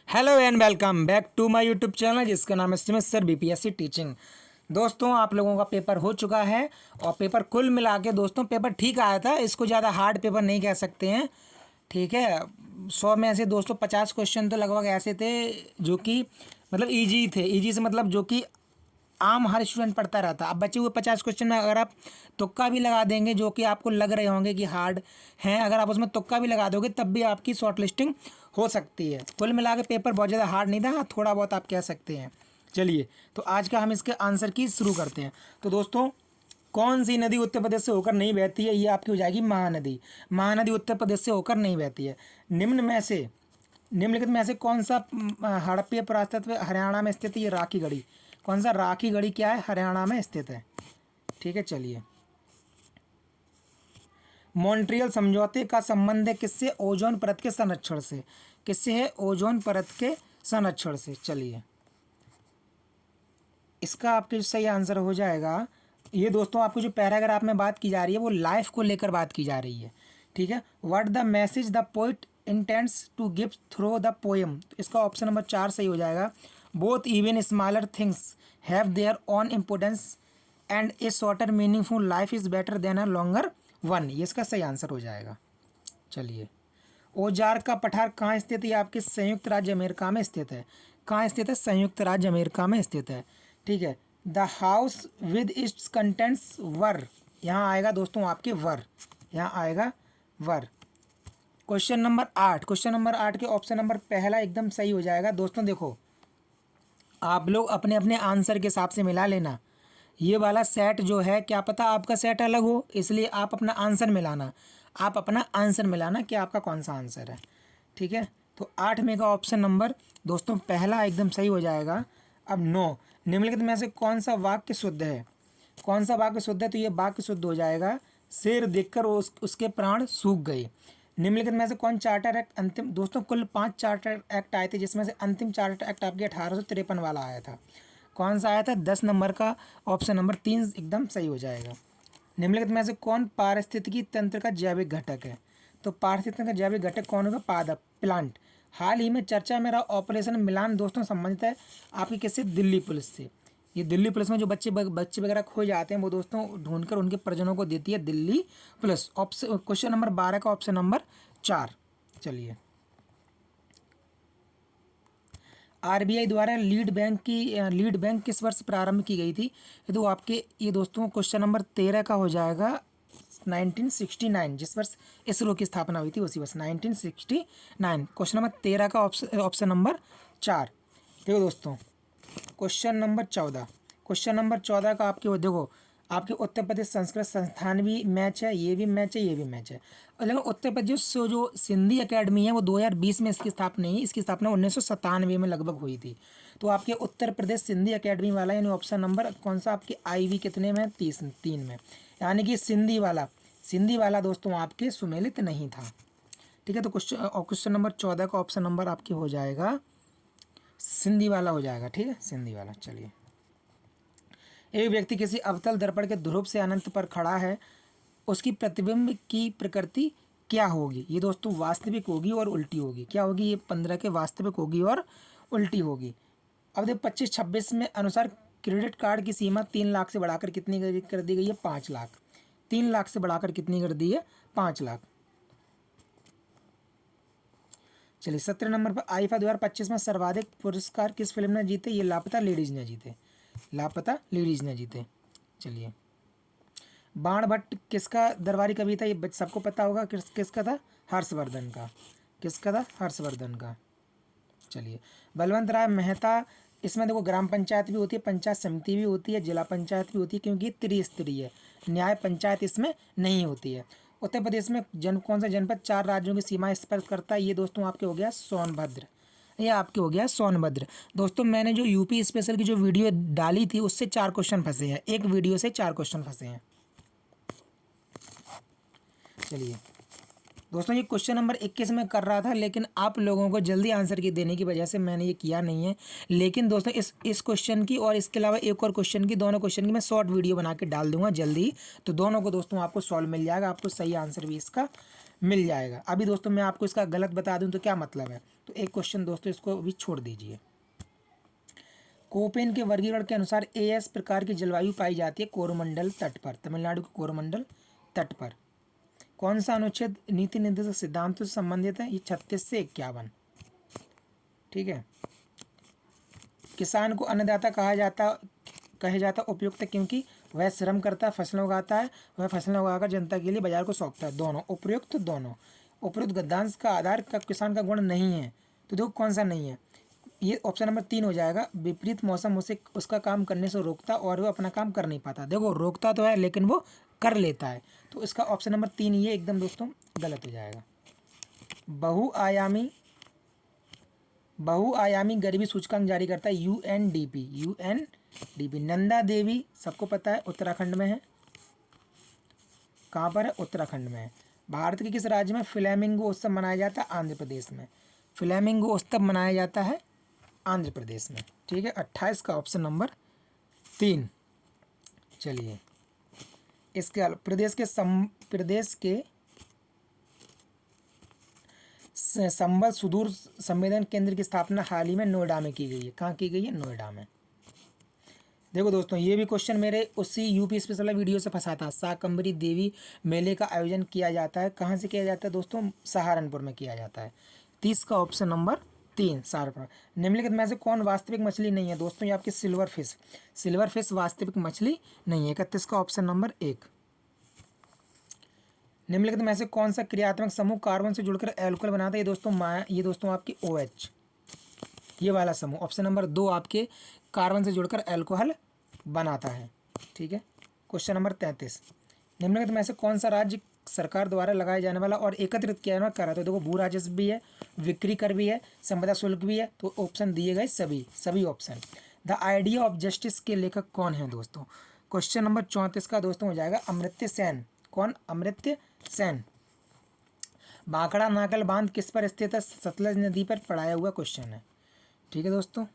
Hello and welcome back to my YouTube channel जिसका नाम है स्मिथ सर बीपीएससी टीचिंग। दोस्तों आप लोगों का पेपर हो चुका है और पेपर कुल मिला के दोस्तों पेपर ठीक आया था। इसको ज़्यादा हार्ड पेपर नहीं कह सकते हैं, ठीक है। 100 में से दोस्तों 50 क्वेश्चन तो लगभग ऐसे थे जो कि मतलब ईजी थे। ईजी से मतलब जो कि आम हर स्टूडेंट पढ़ता रहता। अब बचे हुए 50 क्वेश्चन में अगर आप तुक्का भी लगा देंगे जो कि आपको लग रहे होंगे कि हार्ड हैं, अगर आप उसमें तुक्का भी लगा दोगे तब भी आपकी शॉर्ट लिस्टिंग हो सकती है। कुल मिला के पेपर बहुत ज़्यादा हार्ड नहीं था, हाँ थोड़ा बहुत आप कह सकते हैं। चलिए तो आज का हम इसके आंसर की शुरू करते हैं। तो दोस्तों कौन सी नदी उत्तर प्रदेश से होकर नहीं बहती है, ये आपकी हो जाएगी महानदी। महानदी उत्तर प्रदेश से होकर नहीं बहती है। निम्नलिखित में से कौन सा हड़प्पा पुरातत्व हरियाणा में स्थित है? ये राखी गढ़ी। कौन सा? राखी गढ़ी क्या है? हरियाणा में स्थित है, ठीक है। चलिए, मॉन्ट्रियल समझौते का संबंध है किससे? ओजोन परत के संरक्षण से। किससे है? ओजोन परत के संरक्षण से। चलिए, इसका आपके सही आंसर हो जाएगा। ये दोस्तों आपको जो पैराग्राफ में बात की जा रही है वो लाइफ को लेकर बात की जा रही है, ठीक है। What the message the poet intends to give through the poem. इसका ऑप्शन नंबर 4 सही हो जाएगा। Both even smaller things have their own importance and a shorter meaningful life is better than a longer one. ये इसका सही answer हो जाएगा। चलिए, औजार का पठार कहाँ स्थित है? ये आपके संयुक्त राज्य अमेरिका में स्थित है। कहाँ स्थित है? संयुक्त राज्य अमेरिका में स्थित है, ठीक है। The house with its contents were. यहाँ आएगा दोस्तों आपके वर, यहाँ आएगा were. Question number 8, question number 8 के ऑप्शन नंबर पहला एकदम सही हो जाएगा। दोस्तों देखो, आप लोग अपने अपने आंसर के हिसाब से मिला लेना। ये वाला सेट जो है, क्या पता आपका सेट अलग हो, इसलिए आप अपना आंसर मिलाना। आप अपना आंसर मिलाना कि आपका कौन सा आंसर है, ठीक है। तो 8 में का ऑप्शन नंबर दोस्तों पहला एकदम सही हो जाएगा। अब 9, निम्नलिखित में से कौन सा वाक्य शुद्ध है? कौन सा वाक्य शुद्ध है? तो ये वाक्य शुद्ध हो जाएगा, शेर देखकर उसके प्राण सूख गए। निम्नलिखित में से कौन चार्टर एक्ट अंतिम? दोस्तों कुल 5 चार्टर एक्ट आए थे जिसमें से अंतिम चार्टर एक्ट आपके 1853 वाला आया था। कौन सा आया था? 10 नंबर का ऑप्शन नंबर 3 एकदम सही हो जाएगा। निम्नलिखित में से कौन पारिस्थितिकी तंत्र का जैविक घटक है? तो पारिस्थितिकी का जैविक घटक कौन होगा? पादप, प्लांट। हाल ही में चर्चा में रहा ऑपरेशन मिलान दोस्तों संबंधित है आपकी किससे? दिल्ली पुलिस से। ये दिल्ली पुलिस में जो बच्चे वगैरह खो जाते हैं वो दोस्तों ढूंढकर उनके परिजनों को देती है Delhi police. Option question number 12 का ऑप्शन नंबर 4। चलिए, आरबीआई द्वारा लीड बैंक किस वर्ष प्रारंभ की गई थी? ये तो आपके ये दोस्तों क्वेश्चन नंबर 13 का हो जाएगा 1969। जिस वर्ष इसरो की स्थापना हुई थी उसी वर्ष 1969। क्वेश्चन नंबर 13 का ऑप्शन नंबर 4। देखो दोस्तों, क्वेश्चन नंबर 14, क्वेश्चन नंबर 14 का आपके देखो, आपके उत्तर प्रदेश संस्कृत संस्थान भी मैच है, ये भी मैच है, ये भी मैच है। और लेकिन उत्तर प्रदेश से जो सिंधी एकेडमी है वो 2020 में इसकी स्थापना हुई। इसकी स्थापना 1997 में लगभग हुई थी। तो आपके उत्तर प्रदेश सिंधी एकेडमी वाला यानी ऑप्शन नंबर कौन सा आपके IV कितने में? 3 में, यानी कि सिंधी वाला दोस्तों आपके सुमेलित नहीं था, ठीक है। तो क्वेश्चन नंबर 14 का ऑप्शन नंबर आपके हो जाएगा सिंधी वाला हो जाएगा, ठीक है, सिंधी वाला। चलिए, एक व्यक्ति किसी अवतल दर्पण के ध्रुव से अनंत पर खड़ा है, उसकी प्रतिबिंब की प्रकृति क्या होगी? ये दोस्तों वास्तविक होगी और उल्टी होगी। क्या होगी? ये 15 के वास्तविक होगी और उल्टी होगी। अब देखो 25-26 में अनुसार क्रेडिट कार्ड की सीमा 3 लाख से बढ़ाकर कितनी कर दी गई है? 5 लाख। 3 लाख से बढ़ाकर कितनी कर दी है? 5 लाख। चलिए, 17 नंबर पर आईफा 2025 में सर्वाधिक पुरस्कार किस फिल्म ने जीते? ये लापता लेडीज ने जीते, लापता लेडीज ने जीते। चलिए, बाण भट्ट किसका दरबारी कवि था? ये सबको पता होगा। किसका था? हर्षवर्धन का। किसका था? हर्षवर्धन का। चलिए, बलवंत राय मेहता, इसमें देखो ग्राम पंचायत भी होती है, पंचायत समिति भी होती है, जिला पंचायत भी होती है, क्योंकि त्रिस्तरीय न्याय पंचायत इसमें नहीं होती है। उत्तर प्रदेश में कौन सा जनपद 4 राज्यों की सीमा स्पर्श करता है? ये दोस्तों आपके हो गया सोनभद्र। ये आपके हो गया सोनभद्र। दोस्तों मैंने जो यूपी स्पेशल की जो वीडियो डाली थी उससे 4 क्वेश्चन फंसे हैं, एक वीडियो से 4 क्वेश्चन फंसे हैं। चलिए दोस्तों, ये क्वेश्चन नंबर 21 में कर रहा था, लेकिन आप लोगों को जल्दी आंसर की देने की वजह से मैंने ये किया नहीं है। लेकिन दोस्तों इस क्वेश्चन की और इसके अलावा एक और क्वेश्चन की, दोनों क्वेश्चन की मैं शॉर्ट वीडियो बना के डाल दूंगा जल्दी। तो दोनों को दोस्तों आपको सॉल्व मिल जाएगा, आपको सही आंसर भी इसका मिल जाएगा। अभी दोस्तों मैं आपको इसका गलत बता दूं तो क्या मतलब है? तो एक क्वेश्चन दोस्तों इसको भी छोड़ दीजिए। कोपेन के वर्गीकरण के अनुसार एएस प्रकार की जलवायु पाई जाती है कोरोमंडल तट पर, तमिलनाडु के कोरोमंडल तट पर। कौन सा अनुच्छेद नीति निर्देशक सिद्धांतों से संबंधित है? ये 36 से 51। ठीक है। किसान को अन्नदाता कहा जाता उपयुक्त क्योंकि वह श्रम करता है, फसलें उगाता है, वह फसलें उगाकर जनता के लिए बाजार को सौंपता है। दोनों उपयुक्त, दोनों उपयुक्त गद्यांश का आधार का किसान का गुण नहीं है। तो देखो कौन सा नहीं है, ये ऑप्शन नंबर 3 हो जाएगा। विपरीत मौसम उसे उसका काम करने से रोकता और वो अपना काम कर नहीं पाता। देखो रोकता तो है लेकिन वो कर लेता है, तो इसका ऑप्शन नंबर 3 ये एकदम दोस्तों गलत हो जाएगा। बहुआयामी गरीबी सूचकांक जारी करता है यूएनडीपी। नंदा देवी सबको पता है उत्तराखंड में है। कहाँ पर है? उत्तराखंड में है। भारत के किस राज्य में फ्लेमिंगो उत्सव मनाया जाता है? आंध्र प्रदेश में। फ्लेमिंगो उत्सव मनाया जाता है आंध्र प्रदेश में। ठीक है, 28 का ऑप्शन नंबर 3। चलिए इसके प्रदेश के संबल सुदूर संवेदन केंद्र की स्थापना हाल ही में नोएडा में की गई है। कहाँ की गई है? नोएडा में। देखो दोस्तों ये भी क्वेश्चन मेरे उसी यूपी स्पेशल वीडियो से फंसा था। शाकंभरी देवी मेले का आयोजन किया जाता है, कहाँ से किया जाता है दोस्तों? सहारनपुर में किया जाता है। 30 का ऑप्शन नंबर 3 सहारनपुर। निम्नलिखित में से कौन वास्तविक मछली नहीं है दोस्तों? ये आपकी सिल्वर फिश वास्तविक मछली नहीं है। 31 का ऑप्शन नंबर 1। निम्नलिखित में से कौन सा क्रियात्मक समूह कार्बन से जुड़कर एल्कोहल बनाता है? ये दोस्तों आपकी OH, ये वाला समूह ऑप्शन नंबर 2 आपके कार्बन से जुड़कर एल्कोहल बनाता है। ठीक है। Question number 33। निम्नलिखित में से कौन सा राज्य सरकार द्वारा लगाया जाने वाला और एकत्रित किया जाने वाला कर? तो देखो भू राजस्व भी है, बिक्री कर भी है, संपदा शुल्क भी है। तो ऑप्शन दिए गए सभी option. The idea of justice के लेखक कौन है दोस्तों? क्वेश्चन नंबर 34 का दोस्तों हो जाएगा अमर्त्य सेन। कौन? अमर्त्य सेन। भाखड़ा नागल बांध किस पर स्थित है? सतलज नदी पर पढ़ाया हुआ क्वेश्चन है। ठीक है दोस्तों,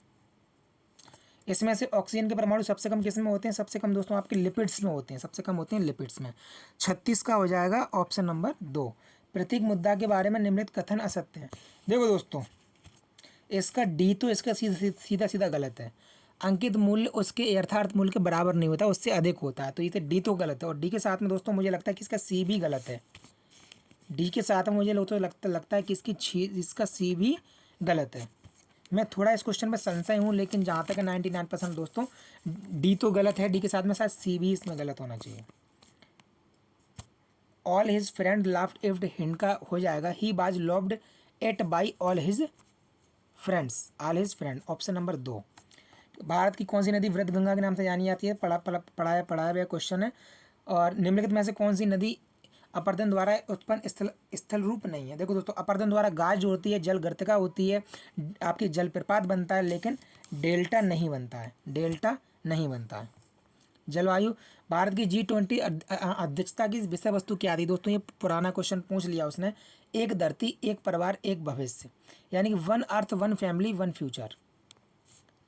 इसमें से ऑक्सीजन के परमाणु सबसे कम किस में होते हैं? सबसे कम दोस्तों आपके लिपिड्स में होते हैं, सबसे कम होते हैं लिपिड्स में। 36 का हो जाएगा ऑप्शन नंबर 2। प्रतीक मुद्दा के बारे में निम्नलिखित कथन असत्य है। देखो दोस्तों इसका डी तो इसका सीधा गलत है। अंकित मूल्य उसके यथार्थ मूल्य के बराबर नहीं होता, उससे अधिक होता है। तो ये तो डी तो गलत है। और डी के साथ में दोस्तों मुझे लगता है कि इसका सी भी गलत है। डी के साथ में मुझे लगता है कि इसका सी भी गलत है। मैं थोड़ा इस क्वेश्चन में संशय हूँ, लेकिन जहाँ तक 99% दोस्तों डी तो गलत है। डी के साथ में शायद सी भी इसमें गलत होना चाहिए। ऑल हिज फ्रेंड लाफ्ड इफ्ड हिंड का हो जाएगा he was loved at by all his friends. All his friend option number 2। भारत की कौन सी नदी वृद्ध गंगा के नाम से जानी जाती है? पढ़ाया हुआ क्वेश्चन है। और निम्नलिखित में से कौन सी नदी अपर्दन द्वारा उत्पन्न स्थल रूप नहीं है? देखो दोस्तों अपर्दन द्वारा गाज जो होती है जल गर्तिका होती है, आपकी जलप्रपात बनता है, लेकिन डेल्टा नहीं बनता है। जलवायु भारत की G20 अध्यक्षता की विषय वस्तु क्या थी दोस्तों? ये पुराना क्वेश्चन पूछ लिया उसने। एक धरती, एक परिवार, एक भविष्य, यानी कि 1 अर्थ 1 फैमिली 1 फ्यूचर।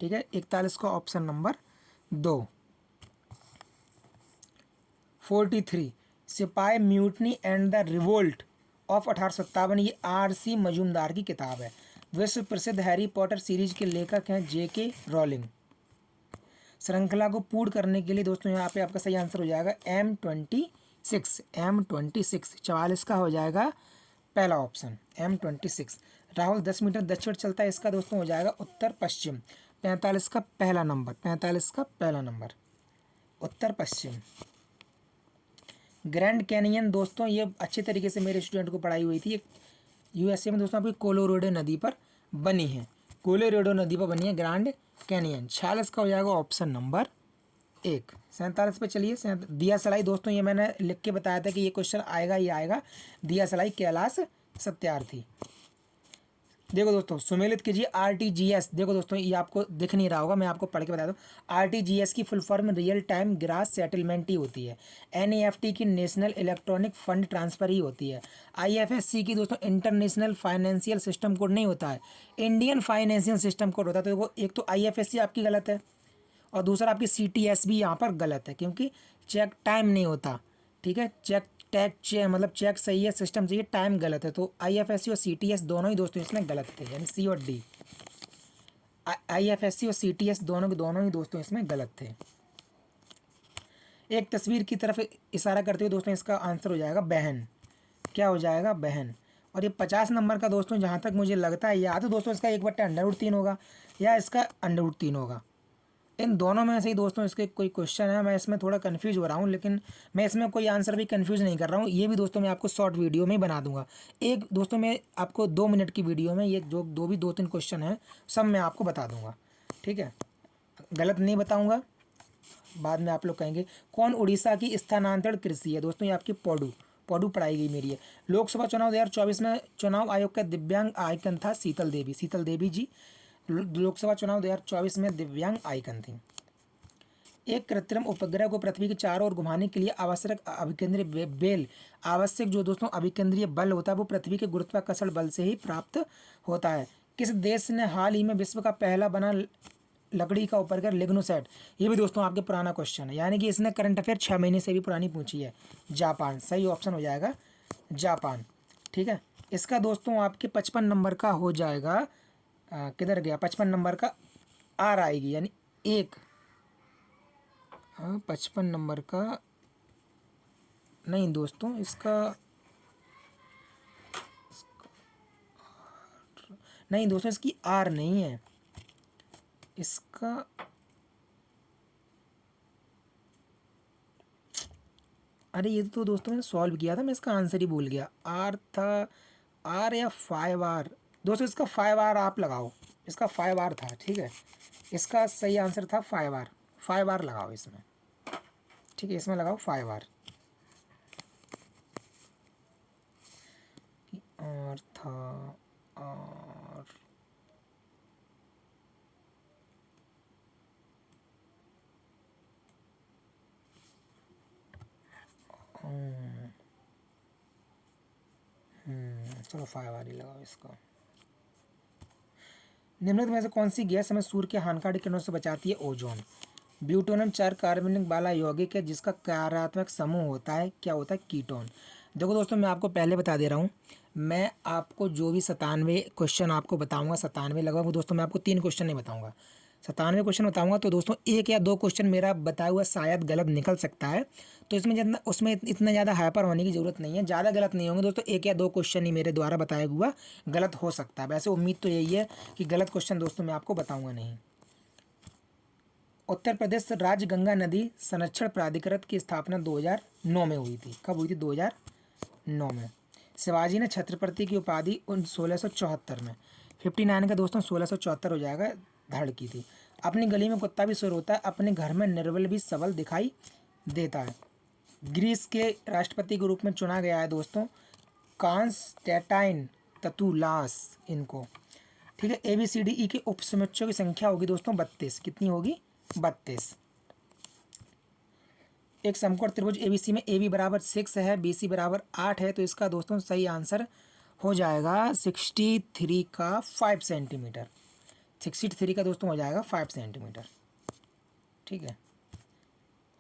ठीक है, 41 का ऑप्शन नंबर 2। 43 सिपाही mutiny and the revolt of 1857, ये RC मजूमदार की किताब है। विश्व प्रसिद्ध हैरी पॉटर सीरीज के लेखक हैं JK रॉलिंग। श्रृंखला को पूर्ण करने के लिए दोस्तों यहाँ पे आपका सही आंसर हो जाएगा M26। 44 का हो जाएगा पहला ऑप्शन M26। राहुल 10 मीटर दक्षिण चलता है, इसका दोस्तों हो जाएगा उत्तर पश्चिम। 45 का पहला नंबर उत्तर पश्चिम। ग्रैंड कैनियन दोस्तों ये अच्छे तरीके से मेरे स्टूडेंट को पढ़ाई हुई थी। USA में दोस्तों आपकी कोलोराडो नदी पर बनी है। Grand canyon. 46 का हो जाएगा ऑप्शन नंबर 1। 47 पे चलिए। दिया सलाई दोस्तों ये मैंने लिख के बताया था कि ये क्वेश्चन आएगा ही आएगा। दिया सलाई कैलाश सत्यार्थी। देखो दोस्तों सुमेलित कीजिए RTGS। देखो दोस्तों ये आपको दिख नहीं रहा होगा, मैं आपको पढ़ के बता दूं। RTGS की full form real time gross settlement ही होती है। NEFT की नेशनल इलेक्ट्रॉनिक फंड ट्रांसफर ही होती है। IFSC की दोस्तों इंटरनेशनल फाइनेंशियल सिस्टम कोड नहीं होता है, इंडियन फाइनेंशियल सिस्टम कोड होता है। तो देखो एक तो IFSC आपकी गलत है और दूसरा आपकी CTS भी यहाँ पर गलत है, क्योंकि चेक टाइम नहीं होता। ठीक है, चेक मतलब चेक सही है, सिस्टम सही है, टाइम गलत है। तो IFSC और CTS दोनों ही दोस्तों इसमें गलत थे, यानी C और D। IFSC और CTS दोनों के दोनों ही दोस्तों इसमें गलत थे। एक तस्वीर की तरफ इशारा करते हुए दोस्तों इसका आंसर हो जाएगा बहन। क्या हो जाएगा? बहन। और ये 50 नंबर का दोस्तों जहाँ तक मुझे लगता है, या तो दोस्तों इसका 1/√3 होगा या इसका √3 होगा। इन दोनों में से ही दोस्तों इसके कोई क्वेश्चन है। मैं इसमें थोड़ा कंफ्यूज हो रहा हूँ, लेकिन मैं इसमें कोई आंसर भी कंफ्यूज नहीं कर रहा हूँ। ये भी दोस्तों मैं आपको शॉर्ट वीडियो में ही बना दूंगा। एक दोस्तों मैं आपको 2 मिनट की वीडियो में ये जो 2-3 क्वेश्चन हैं सब मैं आपको बता दूंगा, ठीक है। गलत नहीं बताऊँगा, बाद में आप लोग कहेंगे। कौन उड़ीसा की स्थानांतरण कृषि है? दोस्तों ये आपकी पौडू पढ़ाई गई मेरी है। लोकसभा चुनाव 2024 में चुनाव आयोग का दिव्यांग आइकन था शीतल देवी जी। लोकसभा चुनाव 2024 में दिव्यांग आइकन थी। एक कृत्रिम उपग्रह को पृथ्वी के चारों ओर घुमाने के लिए आवश्यक जो दोस्तों अभिकेंद्रीय बल होता है वो पृथ्वी के गुरुत्वाकर्षण बल से ही प्राप्त होता है। किस देश ने हाल ही में विश्व का पहला बना लकड़ी का उपग्रह लिग्नोसैट? ये भी दोस्तों आपके पुराना क्वेश्चन है, यानी कि इसने करंट अफेयर 6 महीने से भी पुरानी पूछी है। जापान सही ऑप्शन हो जाएगा, जापान, ठीक है। इसका दोस्तों आपके 55 नंबर का हो जाएगा, किधर गया 55 नंबर का आर आएगी, यानी 1। 55 नंबर का नहीं दोस्तों, इसका नहीं दोस्तों, इसकी आर नहीं है, इसका अरे ये तो दोस्तों मैंने सॉल्व किया था, मैं इसका आंसर ही भूल गया। आर था, आर या 5R दोस्तों, इसका 5R आप लगाओ, इसका 5R था, ठीक है। इसका सही आंसर था 5R लगाओ इसमें, ठीक है, इसमें लगाओ 5R। और था और चलो 5R ही लगाओ इसका। निम्नलिखित में से कौन सी गैस हमें सूर्य के हानिकारक किरणों से बचाती है? ओजोन। ब्यूटेनम 4 कार्बनिक वाला यौगिक है जिसका कार्यात्मक समूह होता है, क्या होता है? कीटोन। देखो दोस्तों मैं आपको पहले बता दे रहा हूँ, मैं आपको जो भी 97 क्वेश्चन आपको बताऊंगा, 97 लगभग दोस्तों, मैं आपको 3 क्वेश्चन नहीं बताऊंगा, 97 क्वेश्चन बताऊंगा। तो दोस्तों 1 या 2 क्वेश्चन मेरा बताया हुआ शायद गलत निकल सकता है, तो इसमें जितना उसमें इतना ज़्यादा हाइपर होने की ज़रूरत नहीं है, ज़्यादा गलत नहीं होंगे दोस्तों। 1 या 2 क्वेश्चन ही मेरे द्वारा बताया हुआ गलत हो सकता है। वैसे उम्मीद तो यही है कि गलत क्वेश्चन दोस्तों मैं आपको बताऊँगा नहीं। उत्तर प्रदेश राज्य गंगा नदी संरक्षण प्राधिकरण की स्थापना 2009 में हुई थी। कब हुई थी? 2009 में। शिवाजी ने छत्रपति की उपाधि 1674 में, 59 का दोस्तों 1674 हो जाएगा, धारण की थी। अपनी गली में कुत्ता भी सुर होता है, अपने घर में निर्बल भी सबल दिखाई देता है। ग्रीस के राष्ट्रपति के रूप में चुना गया है दोस्तों कॉन्स्टेंटाइन ततुलास इनको, ठीक है। ABCDE के उपसमुच्चयों की संख्या होगी दोस्तों 32। कितनी होगी? 32। एक समकोण त्रिभुज ABC में AB बराबर 6 है, BC बराबर 8 है, तो इसका दोस्तों सही आंसर हो जाएगा 63 का 5 सेंटीमीटर। 63 का दोस्तों हो जाएगा 5 सेंटीमीटर, ठीक है।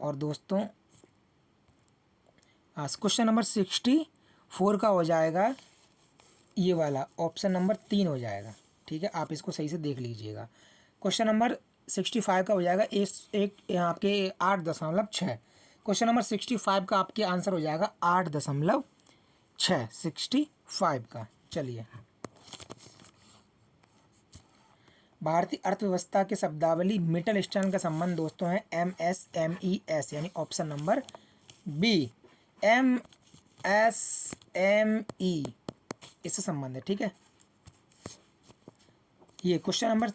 और दोस्तों क्वेश्चन नंबर 64 का हो जाएगा ये वाला, ऑप्शन नंबर 3 हो जाएगा, ठीक है। आप इसको सही से देख लीजिएगा। क्वेश्चन नंबर 65 का हो जाएगा एक आपके 8.6। क्वेश्चन नंबर 65 का आपके आंसर हो जाएगा 8.6, 65 का। चलिए, भारतीय अर्थव्यवस्था के शब्दावली मिडल स्टैंड का संबंध दोस्तों है MSMES, यानी ऑप्शन नंबर B, MSME इससे संबंध है, ठीक है। ये क्वेश्चन नंबर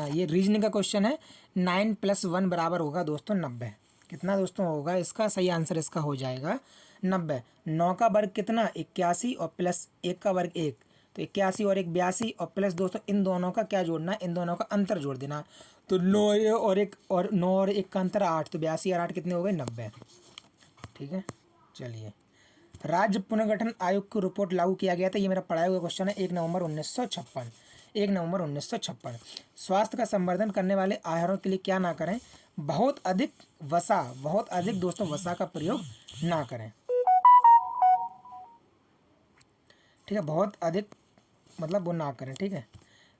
ये रीजनिंग का क्वेश्चन है। 9 + 1 बराबर होगा दोस्तों 90। कितना दोस्तों होगा? इसका सही आंसर इसका हो जाएगा 90। 9 का वर्ग कितना? 81, और प्लस 1 का वर्ग 1, तो 81 और 1 82, और प्लस दोस्तों इन दोनों का क्या जोड़ना? इन दोनों का अंतर जोड़ देना। तो 9 और 1 का अंतर 8, तो 82 और 8 कितने हो गए? 90, ठीक है। चलिए, राज्य पुनर्गठन आयोग की रिपोर्ट लागू किया गया था, ये मेरा पढ़ाया हुआ क्वेश्चन है, 1 नवंबर 1956। 1 नवंबर 1956। स्वास्थ्य का संवर्धन करने वाले आहारों के लिए क्या ना करें? बहुत अधिक दोस्तों वसा का प्रयोग ना करें। ठीक है, बहुत अधिक मतलब वो ना करें, ठीक है।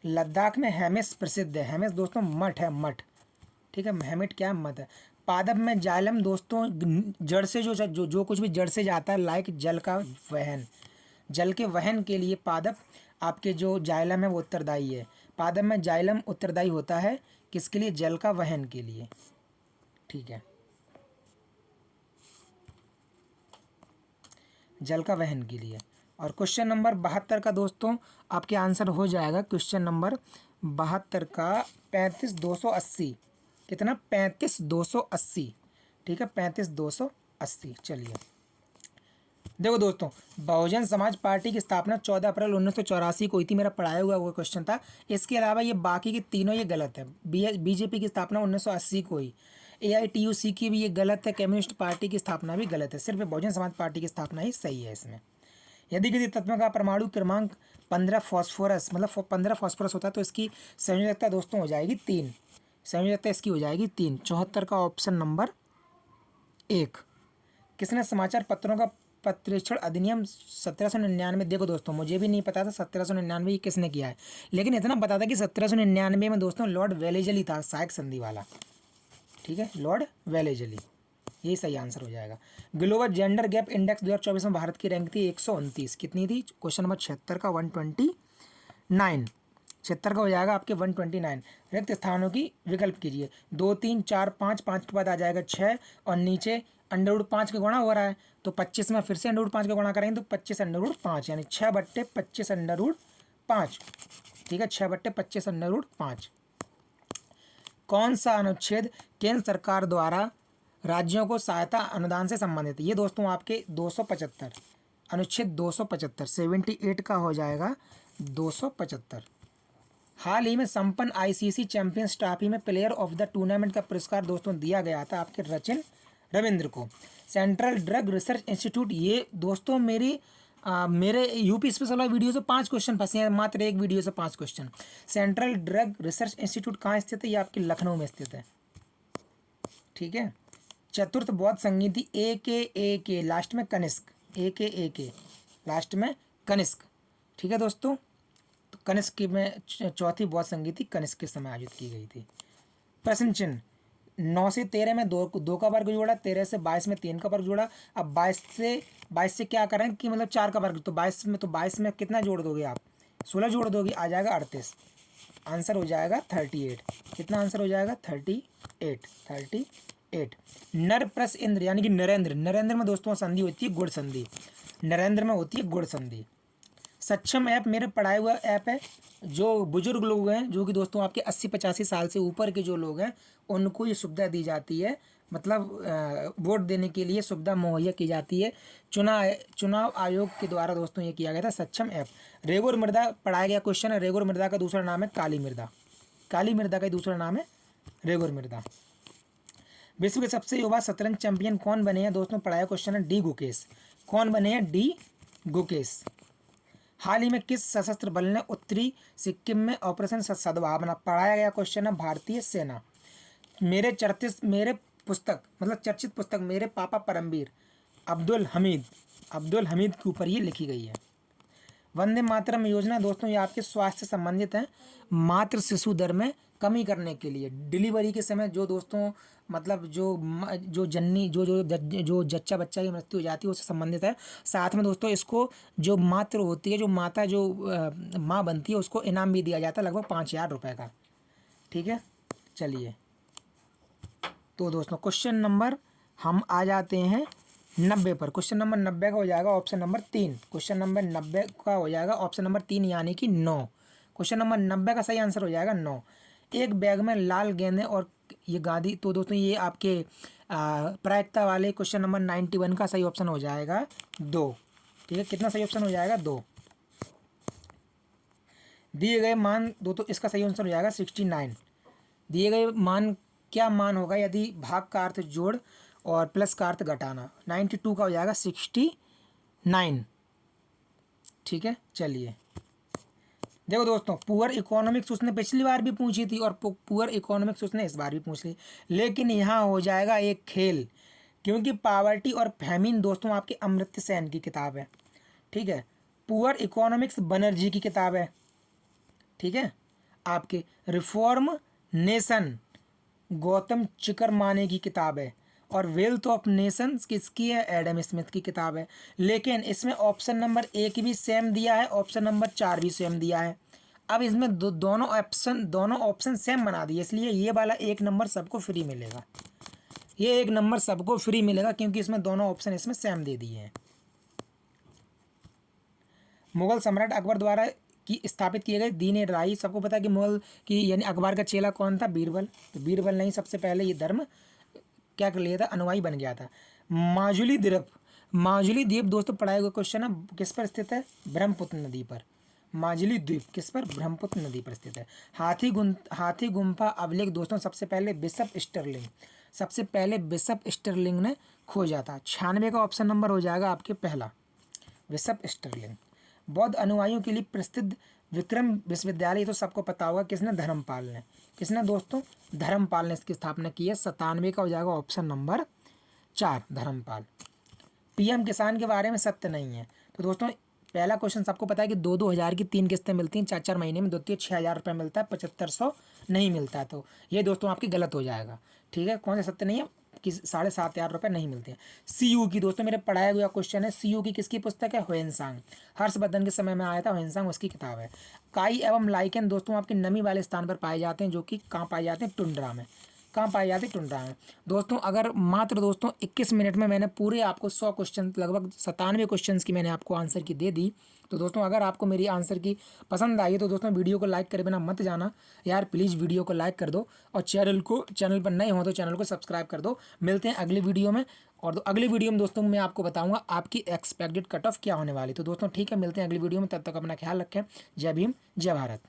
लद्दाख में हेमिस प्रसिद्ध है। हेमिस दोस्तों मठ है, मठ, ठीक है। हेमिट क्या है, मठ है। पादप में जाइलम दोस्तों जड़ से जो कुछ भी जड़ से जाता है, लाइक जल का वहन, जल के वहन के लिए पादप आपके जो जाइलम है वो उत्तरदायी है। पादप में जाइलम उत्तरदायी होता है किसके लिए, जल का वहन के लिए, ठीक है, जल का वहन के लिए। और क्वेश्चन नंबर 72 का दोस्तों आपके आंसर हो जाएगा, क्वेश्चन नंबर 72 का 35,280, कितना, 35,280, ठीक है, 35,280। चलिए देखो दोस्तों, बहुजन समाज पार्टी की स्थापना 14 अप्रैल 1984 को हुई थी, मेरा पढ़ाया हुआ वो क्वेश्चन था। इसके अलावा ये बाकी के तीनों ये गलत है। बीजेपी की स्थापना 1980 को हुई, एआईटीयूसी की भी ये गलत है, कम्युनिस्ट पार्टी की स्थापना भी गलत है, सिर्फ बहुजन समाज पार्टी की स्थापना ही सही है इसमें। यदि किसी तत्व का परमाणु क्रमांक 15 फॉस्फोरस मतलब 15 फॉस्फोरस होता है तो इसकी संयोजकता दोस्तों हो जाएगी 3, संयोजकता इसकी हो जाएगी 3। 74 का ऑप्शन नंबर 1। किसने समाचार पत्रों का पत्रेक्षण अधिनियम 1799, देखो दोस्तों मुझे भी नहीं पता था 1799 ये किसने किया है, लेकिन इतना पता था कि 1799 में दोस्तों लॉर्ड वेलेजली था, सहायक संधि वाला, ठीक है, लॉर्ड वेलेजली, यही सही आंसर हो जाएगा। ग्लोबल जेंडर गैप इंडेक्स 2024 में भारत की रैंक थी 129, कितनी थी, क्वेश्चन नंबर 76 का 129, 76 का हो जाएगा आपके 129। रिक्त स्थानों की विकल्प कीजिए, 2 3 4 5, 5 के बाद आ जाएगा 6 और नीचे √5 का गुणा हो रहा है तो 25 में फिर से √5 का गुणा करेंगे तो 25 √5 यानी 6/25 ठीक है, 6/25 कौन सा अनुच्छेद केंद्र सरकार द्वारा राज्यों को सहायता अनुदान से संबंधित है, ये दोस्तों आपके 275, अनुच्छेद 275, 78 का हो जाएगा 275। हाल ही में संपन्न आईसीसी चैंपियंस ट्रॉफी में प्लेयर ऑफ द टूर्नामेंट का पुरस्कार दोस्तों दिया गया था आपके सचिन रविंद्र को। सेंट्रल ड्रग रिसर्च इंस्टीट्यूट, ये दोस्तों मेरे यूपी स्पेशल वाला वीडियो से 5 क्वेश्चन फंसे हैं, मात्र एक वीडियो से 5 question. Central drug research institute कहाँ स्थित है, ये आपके लखनऊ में स्थित है, ठीक है। चतुर्थ बौद्ध संगीति ए के लास्ट में कनिष्क, ए के लास्ट में कनिष्क, ठीक है दोस्तों। तो कनिष्क में चौथी बौद्ध संगीति कनिष्क के समय आयोजित की गई थी। प्रश्न चिन्ह, 9 से 13 में 2 का वर्ग जोड़ा, 13 से 22 में 3 का वर्ग जोड़ा। अब 22 से क्या करें कि मतलब 4 का वर्ग, तो 22 में कितना जोड़ दोगे आप, 16 जोड़ दोगे, आ जाएगा 38, आंसर हो जाएगा 38। कितना आंसर हो जाएगा 38। नर प्लस इंद्र यानी कि नरेंद्र, नरेंद्र में दोस्तों संधि होती है गुण संधि, नरेंद्र में होती है गुण संधि। सक्षम ऐप मेरे पढ़ाए हुआ ऐप है, जो बुजुर्ग लोग हैं जो कि दोस्तों आपके 80-85 साल से ऊपर के जो लोग हैं उनको ये सुविधा दी जाती है, मतलब वोट देने के लिए सुविधा मुहैया की जाती है। चुनाव आयोग के द्वारा दोस्तों ये किया गया था सक्षम ऐप। रेगुर मृदा पढ़ाया गया क्वेश्चन है, रेगुर मृदा का दूसरा नाम है काली मृदा, काली मृदा का दूसरा नाम है रेगुर मृदा। विश्व के सबसे युवा शतरंज चैंपियन कौन बने हैं दोस्तों, पढ़ाया क्वेश्चन है डी गुकेश, कौन बने हैं, डी गुकेश। हाल ही में किस सशस्त्र बल ने उत्तरी सिक्किम में ऑपरेशन सद्भावना, पढ़ाया गया क्वेश्चन है भारतीय सेना। मेरे चर्चित पुस्तक मेरे पापा परमवीर अब्दुल हमीद के ऊपर ये लिखी गई है। वंदे मातरम योजना दोस्तों ये आपके स्वास्थ्य से संबंधित है, मातृ शिशु दर में कमी करने के लिए, डिलीवरी के समय जो दोस्तों मतलब जो जच्चा बच्चा की मृत्यु हो जाती है उससे संबंधित है। साथ में दोस्तों इसको जो मातृ होती है, जो माता जो माँ बनती है उसको इनाम भी दिया जाता है लगभग 5,000 रुपये का, ठीक है। चलिए तो दोस्तों क्वेश्चन नंबर हम आ जाते हैं 90 पर। क्वेश्चन नंबर 90 का हो जाएगा ऑप्शन नंबर 3, क्वेश्चन नंबर 90 का हो जाएगा ऑप्शन नंबर 3 यानी कि 9। क्वेश्चन नंबर 90 का सही आंसर हो जाएगा 9। एक बैग में लाल गेंदें और ये गांधी, तो दोस्तों ये आपके प्रायिकता वाले क्वेश्चन नंबर 91 का सही ऑप्शन हो जाएगा 2, ठीक है। कितना सही ऑप्शन हो जाएगा 2। दिए गए मान दो, तो इसका सही आंसर हो जाएगा 69। दिए गए मान क्या मान होगा यदि भाग का अर्थ जोड़ और प्लस का अर्थ घटाना, 92 का हो जाएगा 69, ठीक है। चलिए देखो दोस्तों, पुअर इकोनॉमिक्स उसने पिछली बार भी पूछी थी और पुअर इकोनॉमिक्स उसने इस बार भी पूछ ली, लेकिन यहाँ हो जाएगा एक खेल, क्योंकि पावर्टी और फैमिन दोस्तों आपके अमर्त्य सेन की किताब है, ठीक है। पुअर इकोनॉमिक्स बनर्जी की किताब है, ठीक है। आपके रिफॉर्म नेशन गौतम चिकरमाने की किताब है। और वेल्थ ऑफ नेशंस किसकी है, एडम स्मिथ की किताब है। लेकिन इसमें ऑप्शन नंबर 1 भी सेम दिया है, ऑप्शन नंबर 4 भी सेम दिया है। अब इसमें दोनों ऑप्शन सेम बना दिए, इसलिए ये वाला 1 नंबर सबको फ्री मिलेगा, ये 1 नंबर सबको फ्री मिलेगा क्योंकि इसमें दोनों ऑप्शन इसमें सेम दे दिए हैं। मुगल सम्राट अकबर द्वारा की स्थापित किए गए दीन ए राही, सबको पता है कि मुगल की यानी अकबर का चेला कौन था, बीरबल। तो बीरबल ने ही सबसे पहले ये धर्म क्या कर लिया था, अनुयायी बन गया था। माजुली द्वीप दोस्तों पढ़ाए हुए क्वेश्चन है, किस पर स्थित है, ब्रह्मपुत्र नदी पर। माजुली द्वीप किस पर, ब्रह्मपुत्र नदी पर स्थित है। हाथी गुम्फा अभिलेख दोस्तों सबसे पहले बिशप स्टर्लिंग ने खोजा था। 96 का ऑप्शन नंबर हो जाएगा आपके पहला, बिशप स्टर्लिंग। बौद्ध अनुयायियों के लिए प्रसिद्ध विक्रम विश्वविद्यालय तो सबको पता होगा, किसने, धर्मपाल ने। किसने दोस्तों, धर्मपाल ने इसकी स्थापना की है। 97 का हो जाएगा ऑप्शन नंबर 4, धर्मपाल। पीएम किसान के बारे में सत्य नहीं है। तो दोस्तों पहला क्वेश्चन सबको पता है कि 2-2 हज़ार की 3 किस्तें मिलती हैं, 4-4 महीने में, 6,000 रुपये मिलता है, 7500 नहीं मिलता है। तो ये दोस्तों आपकी गलत हो जाएगा, ठीक है। कौन सा सत्य नहीं है कि 7,500 रुपये नहीं मिलते हैं। सीयू की दोस्तों मेरे पढ़ाया हुआ क्वेश्चन है, सीयू की किसकी पुस्तक है, ह्वेनसांग। हर्षवर्धन के समय में आया था ह्वेनसांग, उसकी किताब है। काई एवं लाइकेन दोस्तों आपके नमी वाले स्थान पर पाए जाते हैं, जो कि कहाँ पाए जाते हैं, टुंड्रा में। कहाँ पाए जाते हैं, टुंड्रा में। दोस्तों अगर मात्र दोस्तों 21 मिनट में मैंने पूरे आपको 100 क्वेश्चन, लगभग 97 क्वेश्चन की मैंने आपको आंसर की दे दी। तो दोस्तों अगर आपको मेरी आंसर की पसंद आई तो दोस्तों वीडियो को लाइक करे बिना मत जाना यार, प्लीज़ वीडियो को लाइक कर दो और चैनल पर नए हो तो चैनल को सब्सक्राइब कर दो। मिलते हैं अगली वीडियो में, और अगली वीडियो में दोस्तों मैं आपको बताऊंगा आपकी एक्सपेक्टेड कट ऑफ क्या होने वाली। तो दोस्तों ठीक है, मिलते हैं अगली वीडियो में, तब तक अपना ख्याल रखें। जय भीम, जय भारत।